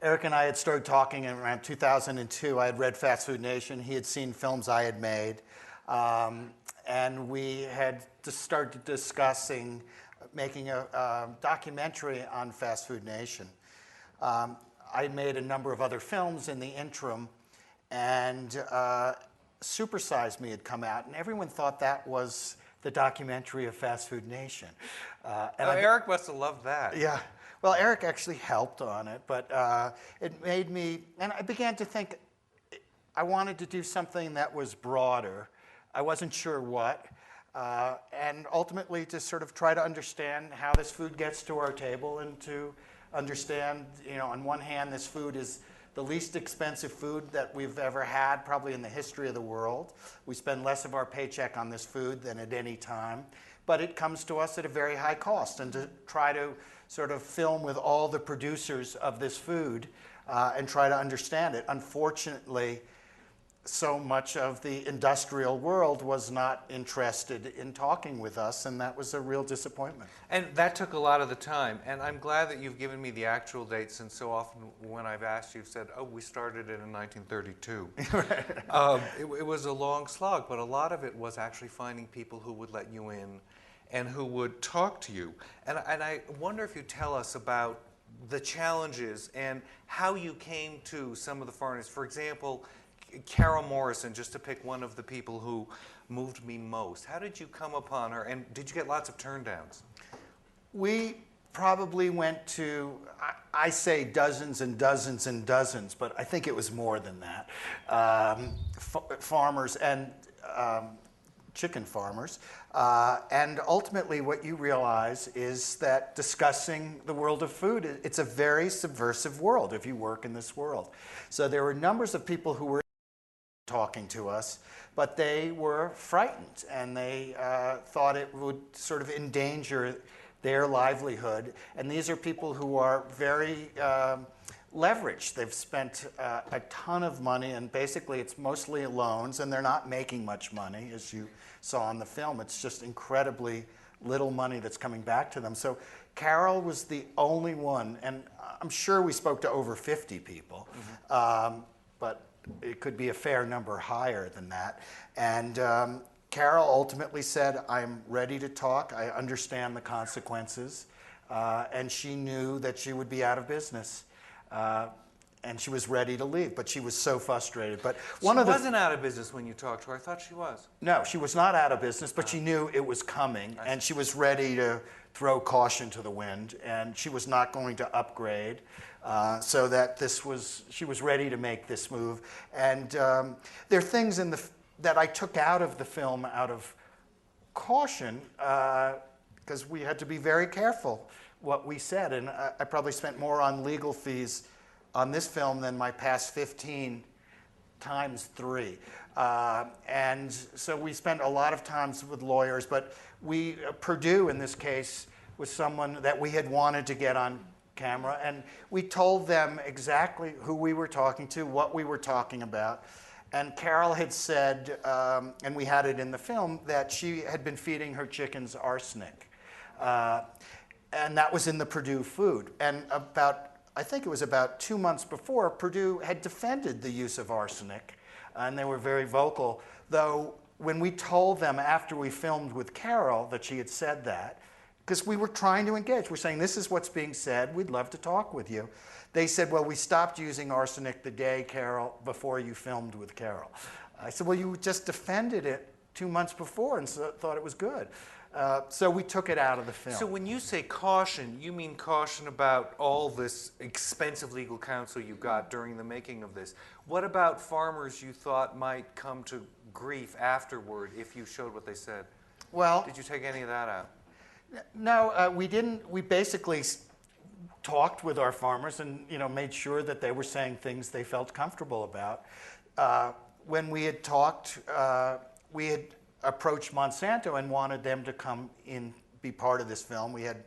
Eric and I had started talking in around 2002. I had read Fast Food Nation. He had seen films I had made. And we had just started discussing making a documentary on Fast Food Nation. I made a number of other films in the interim, and Super Size Me had come out, and everyone thought that was the documentary of Fast Food Nation. Eric must have loved that. Yeah. Well, Eric actually helped on it, but it made me, and I began to think I wanted to do something that was broader. I wasn't sure what, and ultimately to sort of try to understand how this food gets to our table and to understand, on one hand, this food is the least expensive food that we've ever had, probably in the history of the world. We spend less of our paycheck on this food than at any time, but it comes to us at a very high cost. And to try to sort of film with all the producers of this food and try to understand it. Unfortunately, so much of the industrial world was not interested in talking with us, and that was a real disappointment. And that took a lot of the time, and I'm glad that you've given me the actual date, since so often when I've asked you've said, oh, we started it in 1932. It was a long slog, but a lot of it was actually finding people who would let you in and who would talk to you. And I wonder if you tell us about the challenges and how you came to some of the foreigners. For example, Carol Morrison, just to pick one of the people who moved me most. How did you come upon her, and did you get lots of turndowns? We probably went to, I say dozens and dozens and dozens, but I think it was more than that. Farmers and chicken farmers. And ultimately what you realize is that discussing the world of food, it's a very subversive world if you work in this world. So there were numbers of people who were talking to us, but they were frightened, and they thought it would sort of endanger their livelihood. And these are people who are very leveraged. They've spent a ton of money, and basically it's mostly loans, and they're not making much money, as you saw in the film. It's just incredibly little money that's coming back to them. So Carol was the only one, and I'm sure we spoke to over 50 people, but it could be a fair number higher than that. And Carol ultimately said, I'm ready to talk. I understand the consequences. And she knew that she would be out of business. And she was ready to leave, but she was so frustrated. But she wasn't out of business when you talked to her. I thought she was. No, she was not out of business, but she knew it was coming, and she was ready to throw caution to the wind, and she was not going to upgrade. So that she was ready to make this move. And there are things that I took out of the film out of caution, because we had to be very careful what we said. And I probably spent more on legal fees on this film than my past 15 times 3. And so we spent a lot of times with lawyers, but Purdue in this case was someone that we had wanted to get on camera, and we told them exactly who we were talking to, what we were talking about. And Carol had said, and we had it in the film, that she had been feeding her chickens arsenic. And that was in the Purdue food. And I think it was about 2 months before, Purdue had defended the use of arsenic, and they were very vocal. Though when we told them after we filmed with Carol that she had said that, because we were trying to engage, we're saying, this is what's being said, we'd love to talk with you. They said, well, we stopped using arsenic the day, Carol, before you filmed with Carol. I said, well, you just defended it 2 months before and thought it was good. So we took it out of the film. So when you say caution, you mean caution about all this expensive legal counsel you got during the making of this. What about farmers you thought might come to grief afterward if you showed what they said? Well, did you take any of that out? No, we didn't. We basically talked with our farmers and made sure that they were saying things they felt comfortable about. When we had talked, we had approached Monsanto and wanted them to come in, be part of this film. We had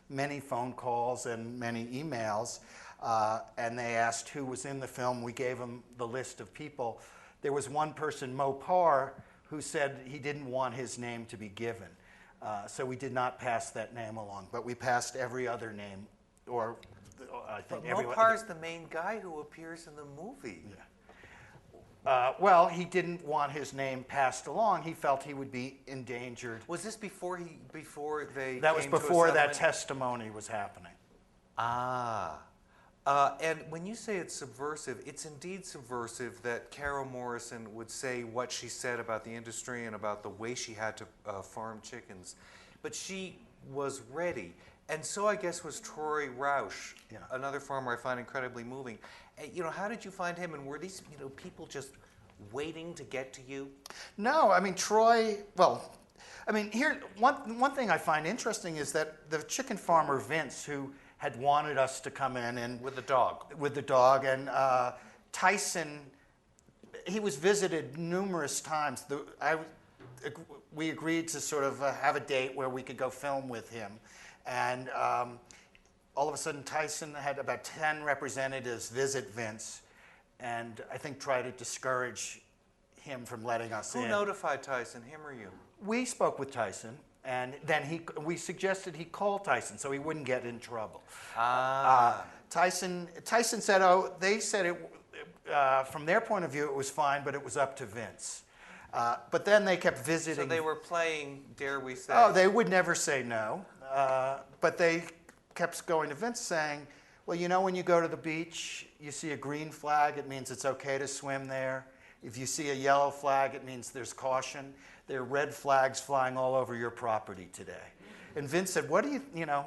many phone calls and many emails, and they asked who was in the film. We gave them the list of people. There was one person, Mopar, who said he didn't want his name to be given. So we did not pass that name along, but we passed every other name, or I think But everyone. Mopar's the main guy who appears in the movie. Well, he didn't want his name passed along. He felt he would be endangered. Was this before they That was came to a before that settlement? testimony was happening. Ah. And when you say it's subversive, it's indeed subversive that Carol Morrison would say what she said about the industry and about the way she had to farm chickens. But she was ready. And so I guess was Troy Rausch, Yeah. another farmer I find incredibly moving. You know, how did you find him? And were these people just waiting to get to you? No, I mean, Troy, well, I mean, here, one thing I find interesting is that the chicken farmer Vince, who had wanted us to come in and With the dog. and Tyson, he was visited numerous times. We agreed to sort of have a date where we could go film with him. And all of a sudden, Tyson had about 10 representatives visit Vince and I think try to discourage him from letting us in. Who notified Tyson, him or you? We spoke with Tyson, and then we suggested he call Tyson so he wouldn't get in trouble. Tyson said, oh, they said it, from their point of view, it was fine, but it was up to Vince. But then they kept visiting. So they were playing, dare we say? Oh, they would never say no. But they kept going to Vince saying, well, you know, when you go to the beach, you see a green flag, it means it's okay to swim there. If you see a yellow flag, it means there's caution. There are red flags flying all over your property today. And Vince said, what do you know,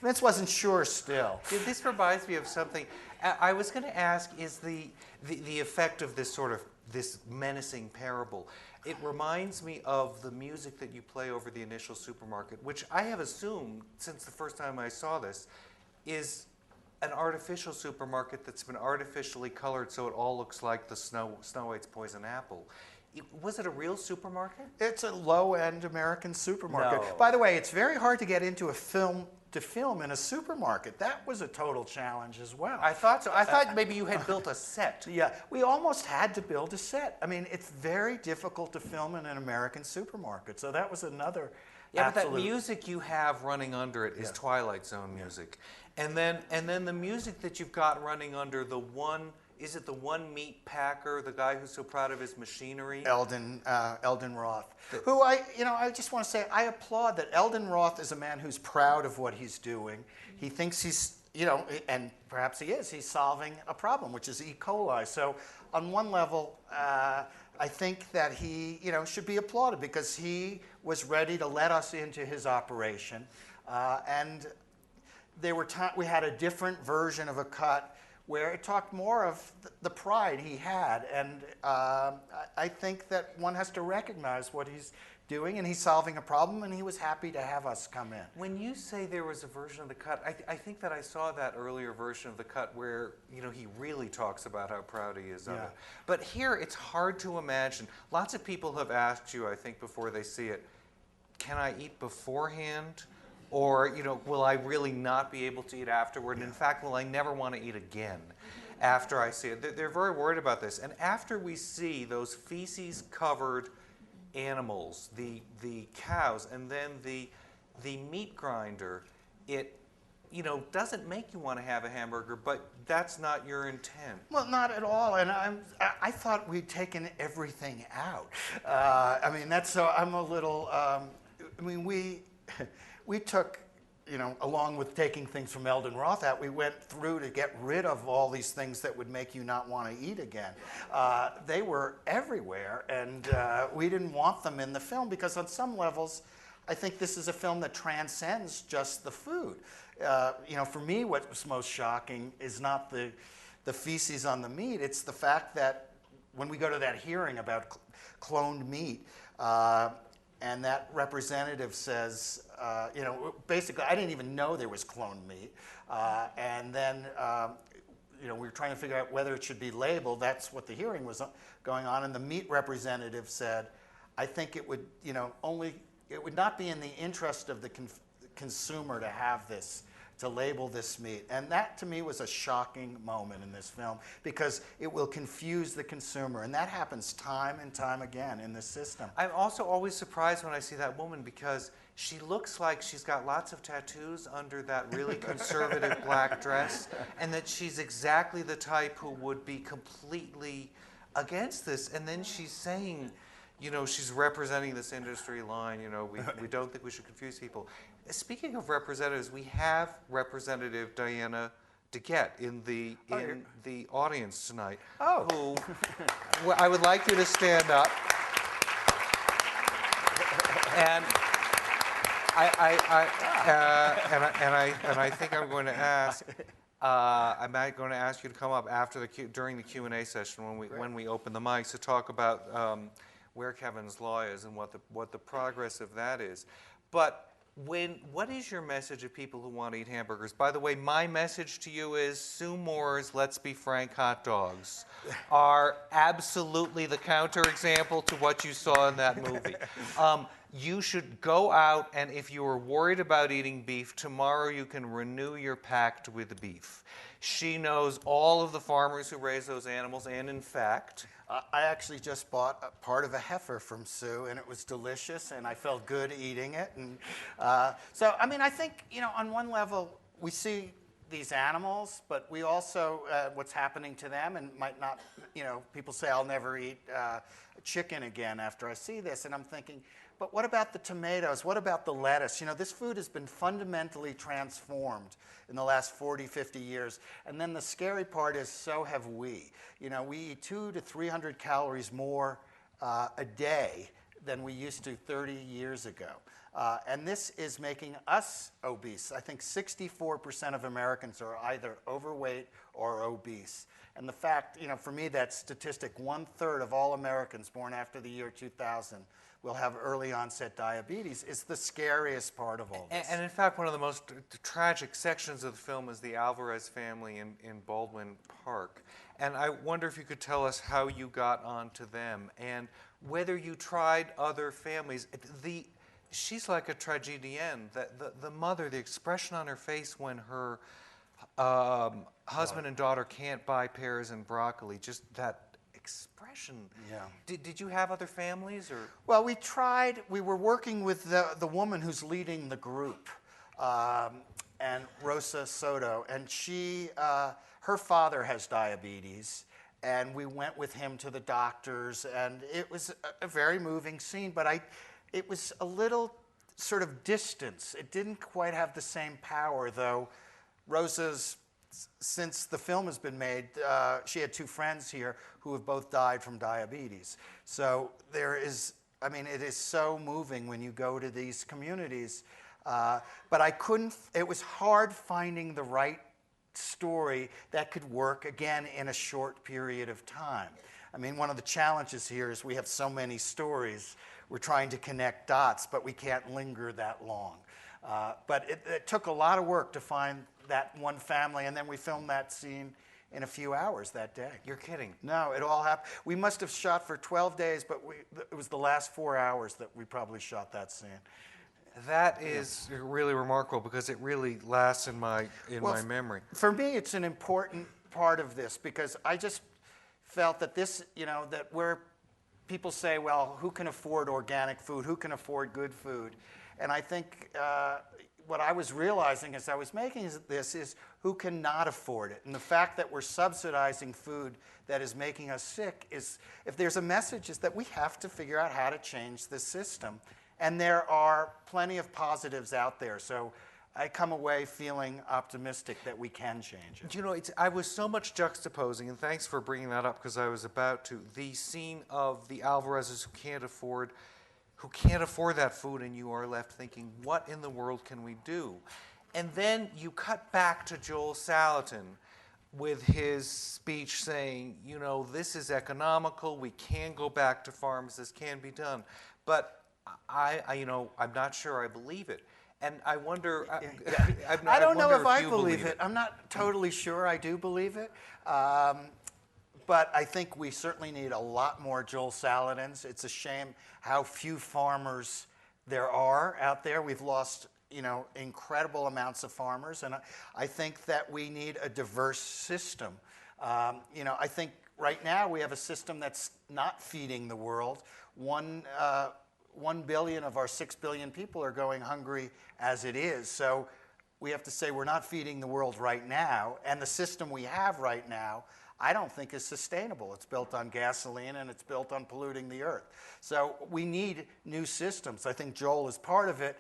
Vince wasn't sure still. This reminds me of something. I was going to ask, is the effect of this sort of, this menacing parable, it reminds me of the music that you play over the initial supermarket, which I have assumed, since the first time I saw this, is an artificial supermarket that's been artificially colored so it all looks like the Snow White's Poison Apple. Was it a real supermarket? It's a low-end American supermarket. No. By the way, it's very hard to get into a film in a supermarket. That was a total challenge as well. I thought so. I thought maybe you had built a set. Yeah, we almost had to build a set. I mean, it's very difficult to film in an American supermarket. So that was another Yeah, absolute... but that music you have running under it is Twilight Zone music. And then the music that you've got running under the one, is it the one meat packer, the guy who's so proud of his machinery? Eldon Roth, who I just want to say, I applaud that Eldon Roth is a man who's proud of what he's doing. He thinks he's, and perhaps he is, he's solving a problem, which is E. coli. So on one level, I think that he, should be applauded because he was ready to let us into his operation. And we had a different version of a cut where it talked more of the pride he had. And I think that one has to recognize what he's doing, and he's solving a problem, and he was happy to have us come in. When you say there was a version of the cut, I think that I saw that earlier version of the cut where, he really talks about how proud he is of it. But here, it's hard to imagine. Lots of people have asked you, I think, before they see it, can I eat beforehand? Or, will I really not be able to eat afterward? And in fact, will I never want to eat again after I see it? They're very worried about this. And after we see those feces-covered animals, the cows, and then the meat grinder, it, doesn't make you want to have a hamburger, but that's not your intent. Well, not at all. And I thought we'd taken everything out. I'm a little, we took, along with taking things from Eldon Roth out, we went through to get rid of all these things that would make you not want to eat again. They were everywhere, and we didn't want them in the film because on some levels, I think this is a film that transcends just the food. For me, what was most shocking is not the feces on the meat, it's the fact that when we go to that hearing about cloned meat, and that representative says, basically, I didn't even know there was cloned meat. And then, we were trying to figure out whether it should be labeled. That's what the hearing was going on. And the meat representative said, I think it would, it would not be in the interest of the consumer to have this to label this meat. And that to me was a shocking moment in this film because it will confuse the consumer. And that happens time and time again in this system. I'm also always surprised when I see that woman because she looks like she's got lots of tattoos under that really conservative black dress, and that she's exactly the type who would be completely against this. And then she's saying, you know, she's representing this industry line, you know, we don't think we should confuse people. Speaking of representatives, we have Representative Diana DeGette in the audience tonight. Oh. Who, well, I would like you to stand up. And I think I'm going to ask. I'm going to ask you to come up after during the Q&A session when we open the mics to talk about where Kevin's Law is and what the progress of that is. But what is your message of people who want to eat hamburgers? By the way, my message to you is Sue Moore's Let's Be Frank hot dogs are absolutely the counterexample to what you saw in that movie. You should go out, and if you are worried about eating beef, tomorrow you can renew your pact with beef. She knows all of the farmers who raise those animals, and in fact... I actually just bought a part of a heifer from Sue, and it was delicious, and I felt good eating it. And so, I mean, I think, you know, on one level, we see these animals, but we also, what's happening to them, and might not, you know, people say, I'll never eat chicken again after I see this, and I'm thinking, but what about the tomatoes? What about the lettuce? You know, this food has been fundamentally transformed in the last 40, 50 years. And then the scary part is, so have we. You know, we eat 200 to 300 calories more a day than we used to 30 years ago. And this is making us obese. I think 64% of Americans are either overweight or obese. And the fact, you know, for me, that statistic, 1/3 of all Americans born after the year 2000 will have early onset diabetes, is the scariest part of all this. And in fact, one of the most tragic sections of the film is the Alvarez family in Baldwin Park. And I wonder if you could tell us how you got onto them and whether you tried other families. She's like a tragedienne. The mother, the expression on her face when her husband and daughter can't buy pears and broccoli, just that expression. Yeah. Did you have other families? Or? Well, we tried. We were working with the woman who's leading the group, and Rosa Soto, and she, her father has diabetes, and we went with him to the doctors, and it was a very moving scene, but it was a little sort of distance. It didn't quite have the same power, though. Rosa's, since the film has been made, she had 2 friends here who have both died from diabetes. So there is, I mean, it is so moving when you go to these communities. But I couldn't, it was hard finding the right story that could work, again, in a short period of time. I mean, one of the challenges here is we have so many stories. We're trying to connect dots, but we can't linger that long. But it took a lot of work to find that one family, and then we filmed that scene in a few hours that day. You're kidding. No, it all happened. We must have shot for 12 days, but it was the last 4 hours that we probably shot that scene. That is really remarkable because it really lasts in my memory. For me, it's an important part of this because I just felt that this, you know, that where people say, well, who can afford organic food? Who can afford good food? And I think what I was realizing as I was making this is who cannot afford it. And the fact that we're subsidizing food that is making us sick is, if there's a message, is that we have to figure out how to change the system. And there are plenty of positives out there. So I come away feeling optimistic that we can change it. You know, I was so much juxtaposing, and thanks for bringing that up because I was about to, the scene of the Alvarezes who can't afford that food, and you are left thinking, what in the world can we do? And then you cut back to Joel Salatin with his speech saying, you know, this is economical, we can go back to farms, this can be done. But I'm not sure I believe it. And I wonder, I don't know if I believe it. I'm not totally sure I do believe it. But I think we certainly need a lot more Joel Saladins. It's a shame how few farmers there are out there. We've lost, incredible amounts of farmers, and I think that we need a diverse system. I think right now we have a system that's not feeding the world. 1 billion of our 6 billion people are going hungry as it is. So we have to say we're not feeding the world right now, and the system we have right now I don't think is sustainable. It's built on gasoline and it's built on polluting the earth. So we need new systems. I think Joel is part of it.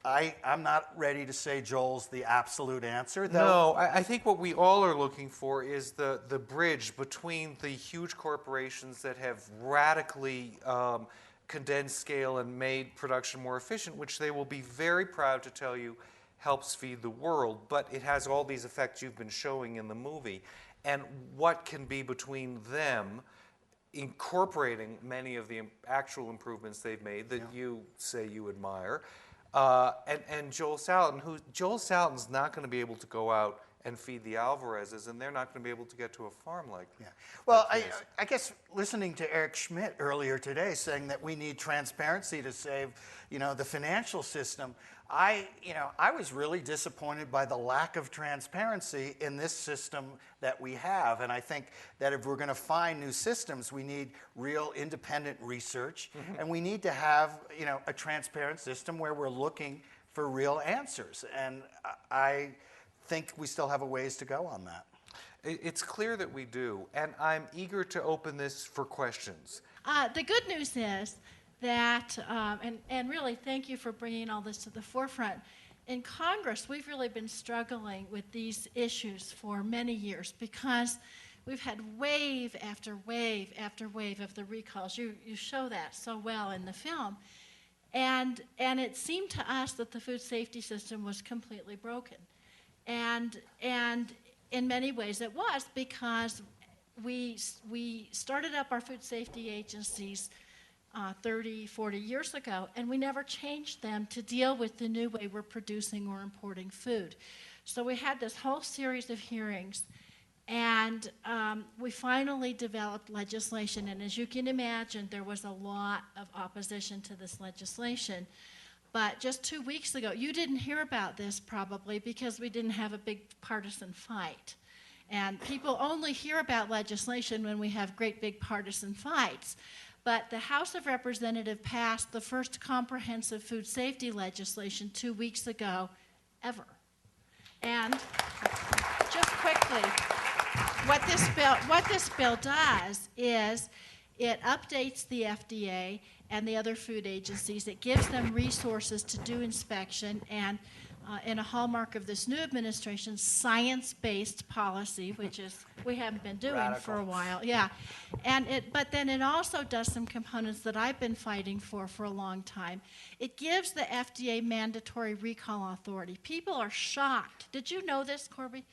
I'm not ready to say Joel's the absolute answer, though. No, I think what we all are looking for is the bridge between the huge corporations that have radically condensed scale and made production more efficient, which they will be very proud to tell you helps feed the world, but it has all these effects you've been showing in the movie. And what can be between them incorporating many of the actual improvements they've made that you say you admire, and Joel Salatin, Joel Salatin's not going to be able to go out and feed the Alvarezes, and they're not going to be able to get to a farm like that. Well, I guess listening to Eric Schmidt earlier today saying that we need transparency to save, the financial system, I was really disappointed by the lack of transparency in this system that we have. And I think that if we're going to find new systems, we need real independent research, and we need to have, a transparent system where we're looking for real answers. And I think we still have a ways to go on that. It's clear that we do, and I'm eager to open this for questions. The good news is that, and really thank you for bringing all this to the forefront. In Congress, we've really been struggling with these issues for many years because we've had wave after wave after wave of the recalls. You show that so well in the film. And it seemed to us that the food safety system was completely broken. And in many ways it was, because we started up our food safety agencies 30, 40 years ago, and we never changed them to deal with the new way we're producing or importing food. So we had this whole series of hearings, and we finally developed legislation. And as you can imagine, there was a lot of opposition to this legislation. But just 2 weeks ago, you didn't hear about this probably because we didn't have a big partisan fight. And people only hear about legislation when we have great big partisan fights. But the House of Representatives passed the first comprehensive food safety legislation 2 weeks ago ever. And just quickly, what this bill does is it updates the FDA and the other food agencies. It gives them resources to do inspection, and in a hallmark of this new administration, science-based policy, which is we haven't been doing for a while. Yeah, but then it also does some components that I've been fighting for a long time. It gives the FDA mandatory recall authority. People are shocked. Did you know this, Corby?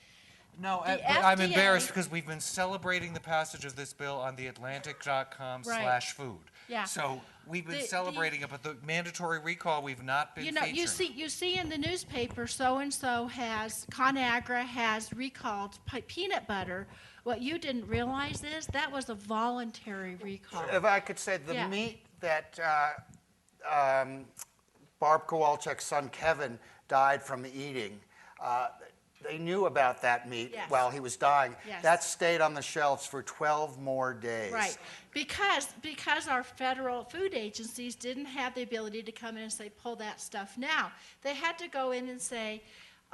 No, but I'm embarrassed because we've been celebrating the passage of this bill on theatlantic.com/food. Yeah. So we've been celebrating it, but the mandatory recall we've not been featuring. You see in the newspaper, so-and-so ConAgra has recalled peanut butter. What you didn't realize is that was a voluntary recall. If I could say, the meat that Barb Kowalczyk's son Kevin died from eating, they knew about that meat while he was dying. Yes. That stayed on the shelves for 12 more days. Right, because our federal food agencies didn't have the ability to come in and say, pull that stuff now. They had to go in and say,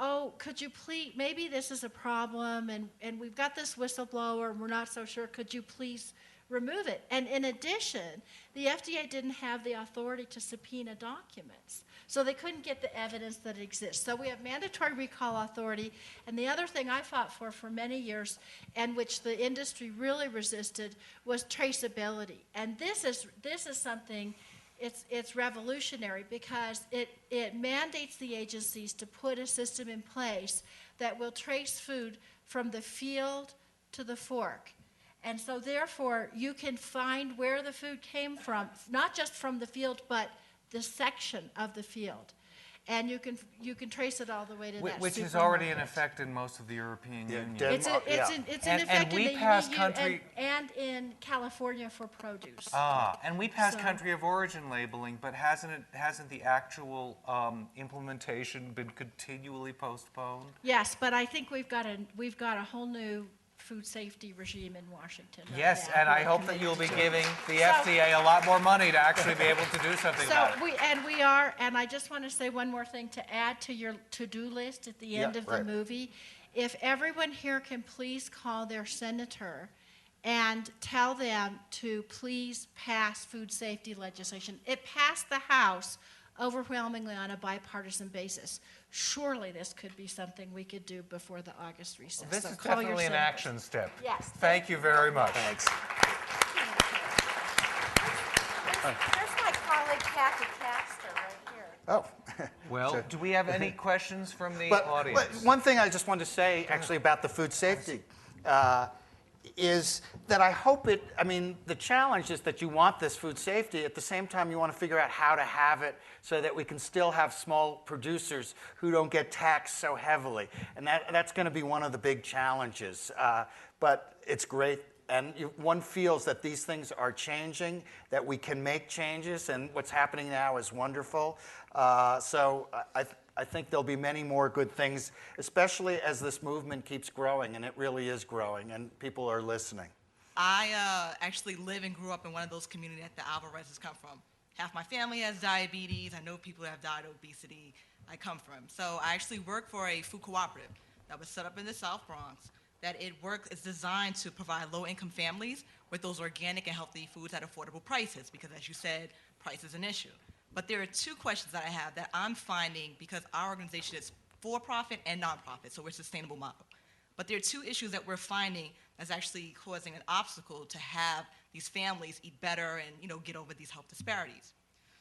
oh, could you please, maybe this is a problem, and we've got this whistleblower, and we're not so sure, could you please remove it? And in addition, the FDA didn't have the authority to subpoena documents. So they couldn't get the evidence that exists. So we have mandatory recall authority. And the other thing I fought for many years, and which the industry really resisted, was traceability. And this is something, it's revolutionary, because it mandates the agencies to put a system in place that will trace food from the field to the fork. And so therefore, you can find where the food came from, not just from the field, but the section of the field. and you can trace it all the way to that Which is already in supermarket. effect in most of the European Union. It's Denmark, in And effect we in the pass EU country- and in California for produce. And we pass So- country of origin labeling, but hasn't the actual implementation been continually postponed? Yes, but I think we've got a whole new food safety regime in Washington. on Yes, that. and I We're hope that committed you'll be to it. giving the So- FDA a lot more money to actually be able to do something about it. We are, and I just want to say one more thing to add to your to-do list at the end Yeah, of the right. movie. If everyone here can please call their senator and tell them to please pass food safety legislation. It passed the House overwhelmingly on a bipartisan basis. Surely this could be something we could do before the August recess. This So is call your definitely an senators. action step. Yes. Thank you very much. Thanks. There's my colleague Kathy Caster right here. Oh. Well, do we have any questions from the But audience? one thing I just wanted to say, actually, about the food safety is that I hope the challenge is that you want this food safety. At the same time, you want to figure out how to have it so that we can still have small producers who don't get taxed so heavily. And that's going to be one of the big challenges. But it's great. And one feels that these things are changing, that we can make changes, and what's happening now is wonderful. So I think there'll be many more good things, especially as this movement keeps growing, and it really is growing, and people are listening. I actually live and grew up in one of those communities that the Alvarez's come from. Half my family has diabetes. I know people that have died of obesity. I come from. So I actually work for a food cooperative that was set up in the South Bronx. That it's designed to provide low-income families with those organic and healthy foods at affordable prices, because as you said, price is an issue. But there are two questions that I have that I'm finding, because our organization is for-profit and nonprofit, so we're a sustainable model. But there are two issues that we're finding that's actually causing an obstacle to have these families eat better and get over these health disparities.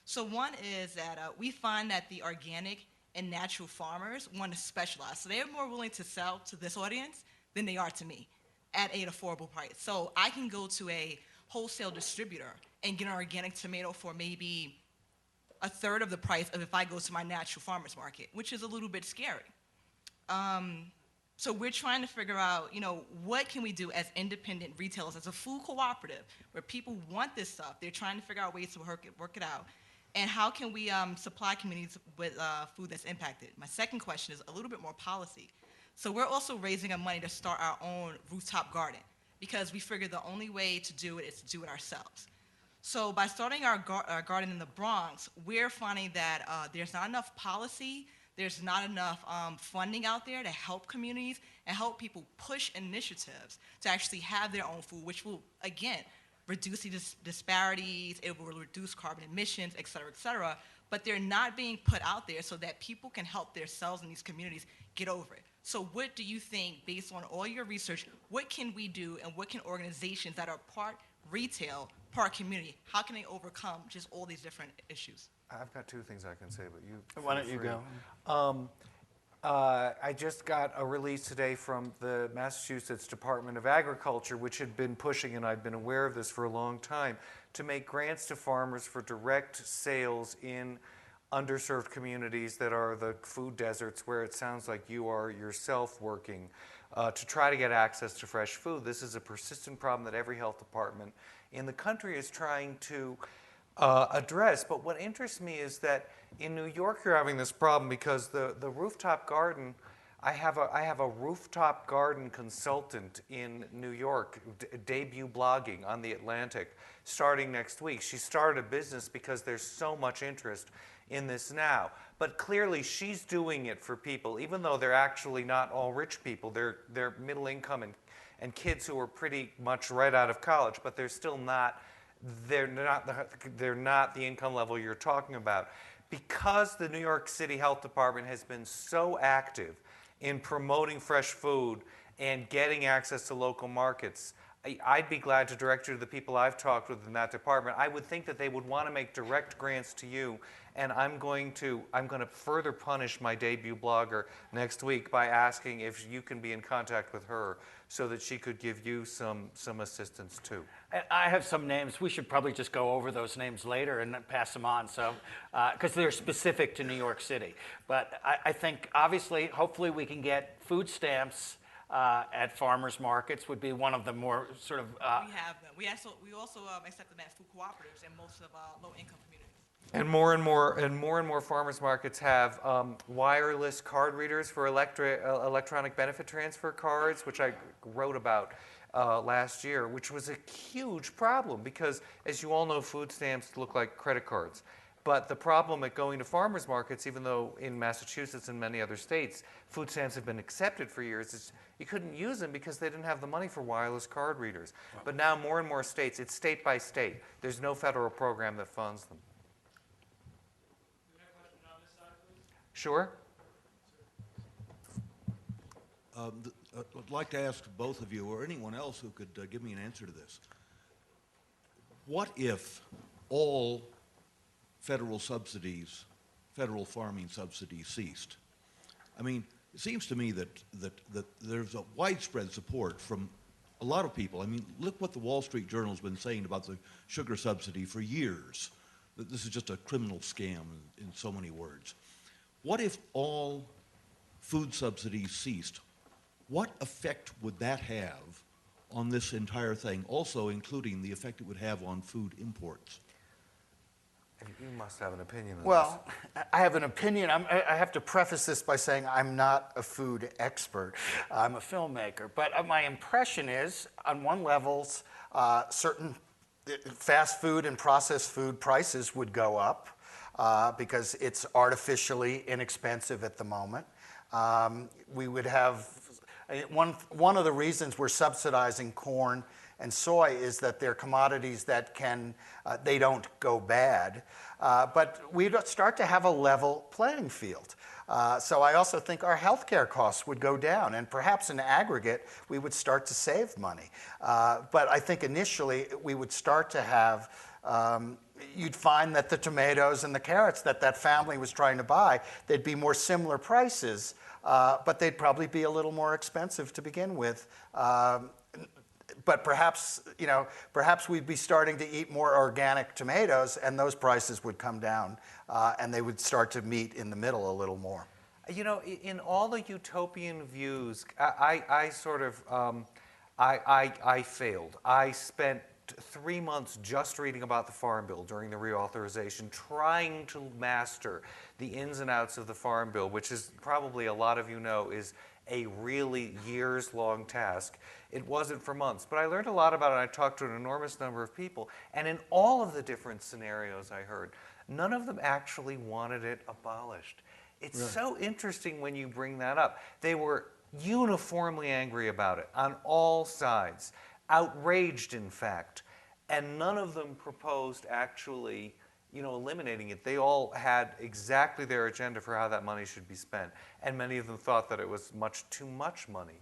So one is that we find that the organic and natural farmers want to specialize. So they're more willing to sell to this audience than they are to me at an affordable price. So I can go to a wholesale distributor and get an organic tomato for maybe a third of the price of if I go to my natural farmer's market, which is a little bit scary. So we're trying to figure out, what can we do as independent retailers, as a food cooperative, where people want this stuff. They're trying to figure out ways to work it out. And how can we supply communities with food that's impacted? My second question is a little bit more policy. So we're also raising up money to start our own rooftop garden, because we figured the only way to do it is to do it ourselves. So by starting our garden in the Bronx, we're finding that there's not enough policy, there's not enough funding out there to help communities and help people push initiatives to actually have their own food, which will, again, reduce the disparities, it will reduce carbon emissions, et cetera, but they're not being put out there so that people can help themselves in these communities get over it. So what do you think, based on all your research, what can we do and what can organizations that are part retail, part community, how can they overcome just all these different issues? I've got two things I can say, but you Why don't feel you free. go? I just got a release today from the Massachusetts Department of Agriculture, which had been pushing, and I've been aware of this for a long time, to make grants to farmers for direct sales in underserved communities that are the food deserts, where it sounds like you are yourself working to try to get access to fresh food. This is a persistent problem that every health department in the country is trying to address. But what interests me is that in New York you're having this problem because the rooftop garden, I have a rooftop garden consultant in New York, debut blogging on The Atlantic, starting next week. She started a business because there's so much interest in this now. But clearly she's doing it for people, even though they're actually not all rich people. They're middle income and kids who are pretty much right out of college, but they're still not, they're not the income level you're talking about. Because the New York City Health Department has been so active in promoting fresh food and getting access to local markets, I'd be glad to direct you to the people I've talked with in that department. I would think that they would want to make direct grants to you, and I'm going to further punish my debut blogger next week by asking if you can be in contact with her so that she could give you some assistance too. And I have some names. We should probably just go over those names later and then pass them on, so because they're specific to New York City. But I think obviously, hopefully, we can get food stamps at farmers markets. Would be one of the more sort of. We have them. We also accept them at food cooperatives in most of low-income communities. And more and more farmers markets have wireless card readers for electronic benefit transfer cards, which I wrote about last year, which was a huge problem because, as you all know, food stamps look like credit cards. But the problem at going to farmers markets, even though in Massachusetts and many other states, food stamps have been accepted for years, is you couldn't use them because they didn't have the money for wireless card readers. But now more and more states, it's state by state. There's no federal program that funds them. Sure. I'd like to ask both of you or anyone else who could give me an answer to this. What if all federal subsidies, federal farming subsidies ceased? I mean, it seems to me that there's a widespread support from a lot of people. I mean, look what the Wall Street Journal has been saying about the sugar subsidy for years, that this is just a criminal scam in so many words. What if all food subsidies ceased? What effect would that have on this entire thing, also including the effect it would have on food imports? You must have an opinion on this. Well, I have an opinion. I have to preface this by saying I'm not a food expert. I'm a filmmaker. But my impression is, on one level, certain fast food and processed food prices would go up because it's artificially inexpensive at the moment. We would have, one of the reasons we're subsidizing corn and soy is that they're commodities that they don't go bad. But we'd start to have a level playing field. So I also think our healthcare costs would go down, and perhaps in aggregate, we would start to save money. But I think initially, we would start to have, you'd find that the tomatoes and the carrots that family was trying to buy, they'd be more similar prices, but they'd probably be a little more expensive to begin with. But perhaps, perhaps we'd be starting to eat more organic tomatoes, and those prices would come down, and they would start to meet in the middle a little more. You know, in all the utopian views, I failed. I spent 3 months just reading about the Farm Bill during the reauthorization, trying to master the ins and outs of the Farm Bill, which is probably a lot of you know is a really years-long task. It wasn't for months, but I learned a lot about it. I talked to an enormous number of people, and in all of the different scenarios I heard, none of them actually wanted it abolished. It's so interesting when you bring that up. They were uniformly angry about it on all sides, outraged in fact, and none of them proposed actually eliminating it. They all had exactly their agenda for how that money should be spent, and many of them thought that it was much too much money.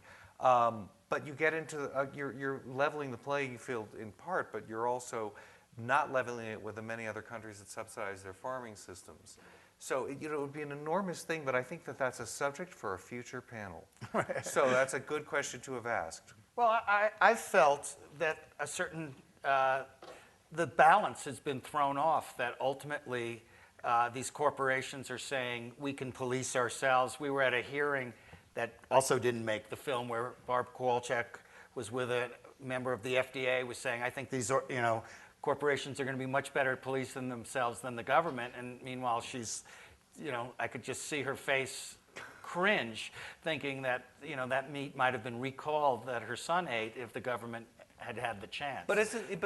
But you get into, you're leveling the playing field in part, but you're also not leveling it with the many other countries that subsidize their farming systems. So it would be an enormous thing, but I think that that's a subject for a future panel. So that's a good question to have asked. Well, I felt that a certain, the balance has been thrown off, that ultimately these corporations are saying we can police ourselves. We were at a hearing that also didn't make the film where Barb Kowalczyk was with a member of the FDA, was saying, I think these are, corporations are going to be much better at policing themselves than the government. And meanwhile, she's, I could just see her face cringe, thinking that, that meat might have been recalled that her son ate if the government had had the chance. But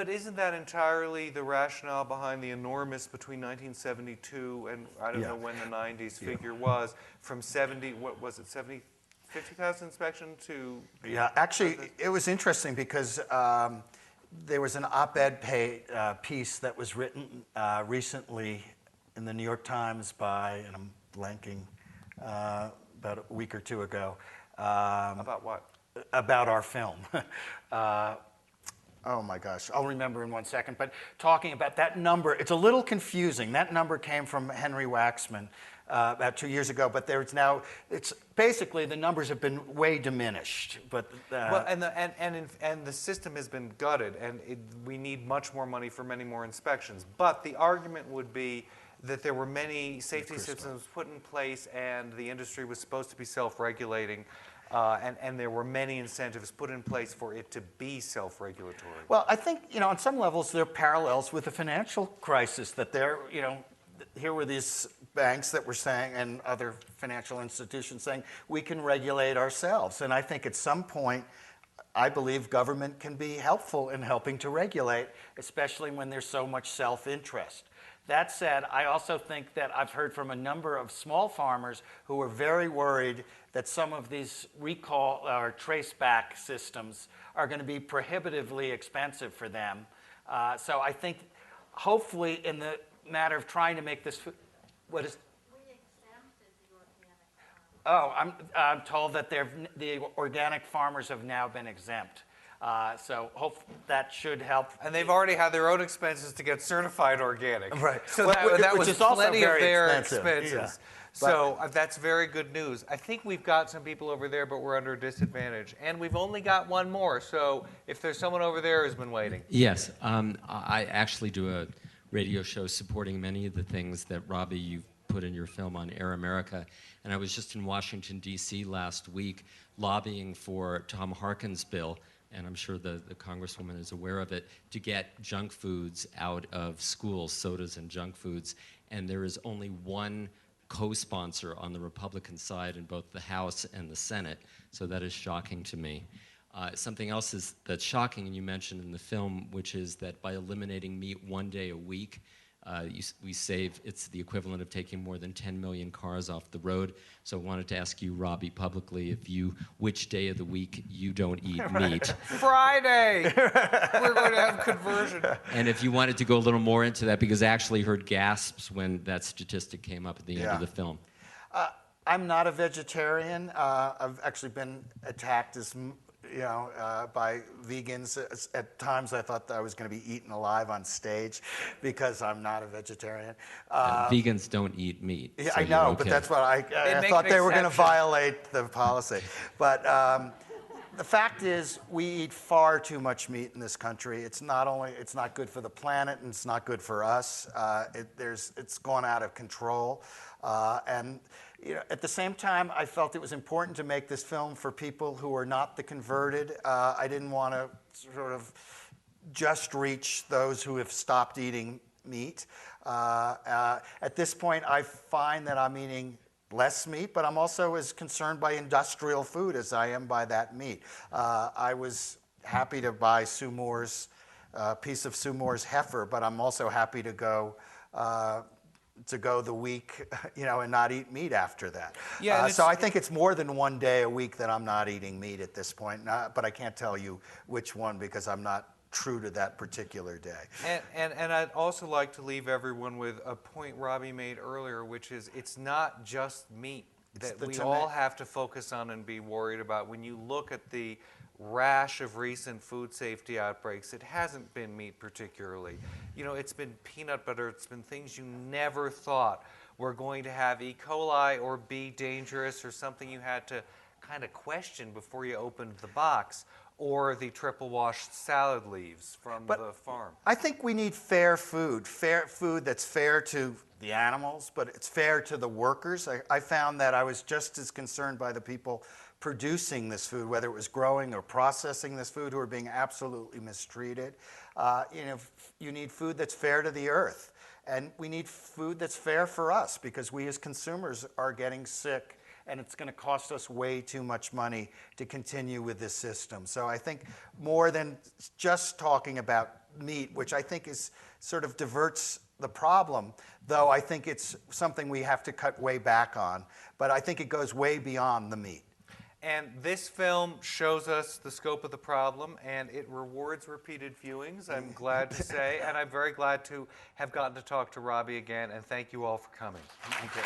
isn't that entirely the rationale behind the enormous between 1972 and I don't know when the 90s figure was, from 70, what was it, 50,000 inspection to? Yeah, actually, it was interesting because there was an op-ed piece that was written recently in the New York Times by, and I'm blanking, about a week or two ago. About what? About our film. oh my gosh, I'll remember in 1 second, but talking about that number, it's a little confusing. That number came from Henry Waxman about 2 years ago, but there's now, it's basically the numbers have been way diminished. But Well, and the system has been gutted, and we need much more money for many more inspections. But the argument would be that there were many safety systems put in place, and the industry was supposed to be self-regulating, and there were many incentives put in place for it to be self-regulatory. well, I think, on some levels there are parallels with the financial crisis that here were these banks that were saying, and other financial institutions saying, we can regulate ourselves. And I think at some point, I believe government can be helpful in helping to regulate, especially when there's so much self-interest. That said, I also think that I've heard from a number of small farmers who are very worried that some of these recall or traceback systems are going to be prohibitively expensive for them. So I think hopefully in the matter of trying to make this, what is? We exempted the organic. I'm told that the organic farmers have now been exempt. So that should help. And they've already had their own expenses to get certified organic. Right. So Well, that which was is also plenty of very their expensive. expenses. Yeah. So that's very good news. I think we've got some people over there, but we're under a disadvantage. And we've only got one more. So if there's someone over there who's been waiting. Yes. I actually do a radio show supporting many of the things that, Robbie, you've put in your film on Air America. And I was just in Washington, D.C. last week lobbying for Tom Harkin's bill, and I'm sure the Congresswoman is aware of it, to get junk foods out of schools, sodas and junk foods. And there is only one co-sponsor on the Republican side in both the House and the Senate, so that is shocking to me. Something else that's shocking, and you mentioned in the film, which is that by eliminating meat 1 day a week, we save, it's the equivalent of taking more than 10 million cars off the road. So I wanted to ask you, Robbie, publicly, which day of the week you don't eat meat. Friday! We're going to have conversion. And if you wanted to go a little more into that, because I actually heard gasps when that statistic came up at the end of the film. I'm not a vegetarian. I've actually been attacked by vegans. At times I thought that I was going to be eaten alive on stage because I'm not a vegetarian. Vegans don't eat meat. Yeah, so I know, you're but okay. that's what I make thought an they were going to exception. violate the policy. But the fact is, we eat far too much meat in this country. It's not good for the planet, and it's not good for us. It's gone out of control. And at the same time, I felt it was important to make this film for people who are not the converted. I didn't want to sort of just reach those who have stopped eating meat. At this point, I find that I'm eating less meat, but I'm also as concerned by industrial food as I am by that meat. I was happy to buy Sue Moore's piece of Sue Moore's heifer, but I'm also happy to go the week, and not eat meat after that. Yeah, so I think it's more than 1 day a week that I'm not eating meat at this point. But I can't tell you which one because I'm not true to that particular day. And I'd also like to leave everyone with a point Robbie made earlier, which is it's not just meat that we all have to focus on and be worried about. When you look at the rash of recent food safety outbreaks, it hasn't been meat particularly. It's been peanut butter, it's been things you never thought were going to have E. coli or be dangerous, or something you had to kind of question before you opened the box, or the triple washed salad leaves from the farm. I think we need fair food that's fair to the animals, but it's fair to the workers. I found that I was just as concerned by the people producing this food, whether it was growing or processing this food, who are being absolutely mistreated. You need food that's fair to the earth. And we need food that's fair for us, because we as consumers are getting sick, and it's going to cost us way too much money to continue with this system. So I think more than just talking about meat, which I think is sort of diverts the problem, though I think it's something we have to cut way back on. But I think it goes way beyond the meat. And this film shows us the scope of the problem, and it rewards repeated viewings, I'm glad to say. And I'm very glad to have gotten to talk to Robbie again, and thank you all for coming. Thank you.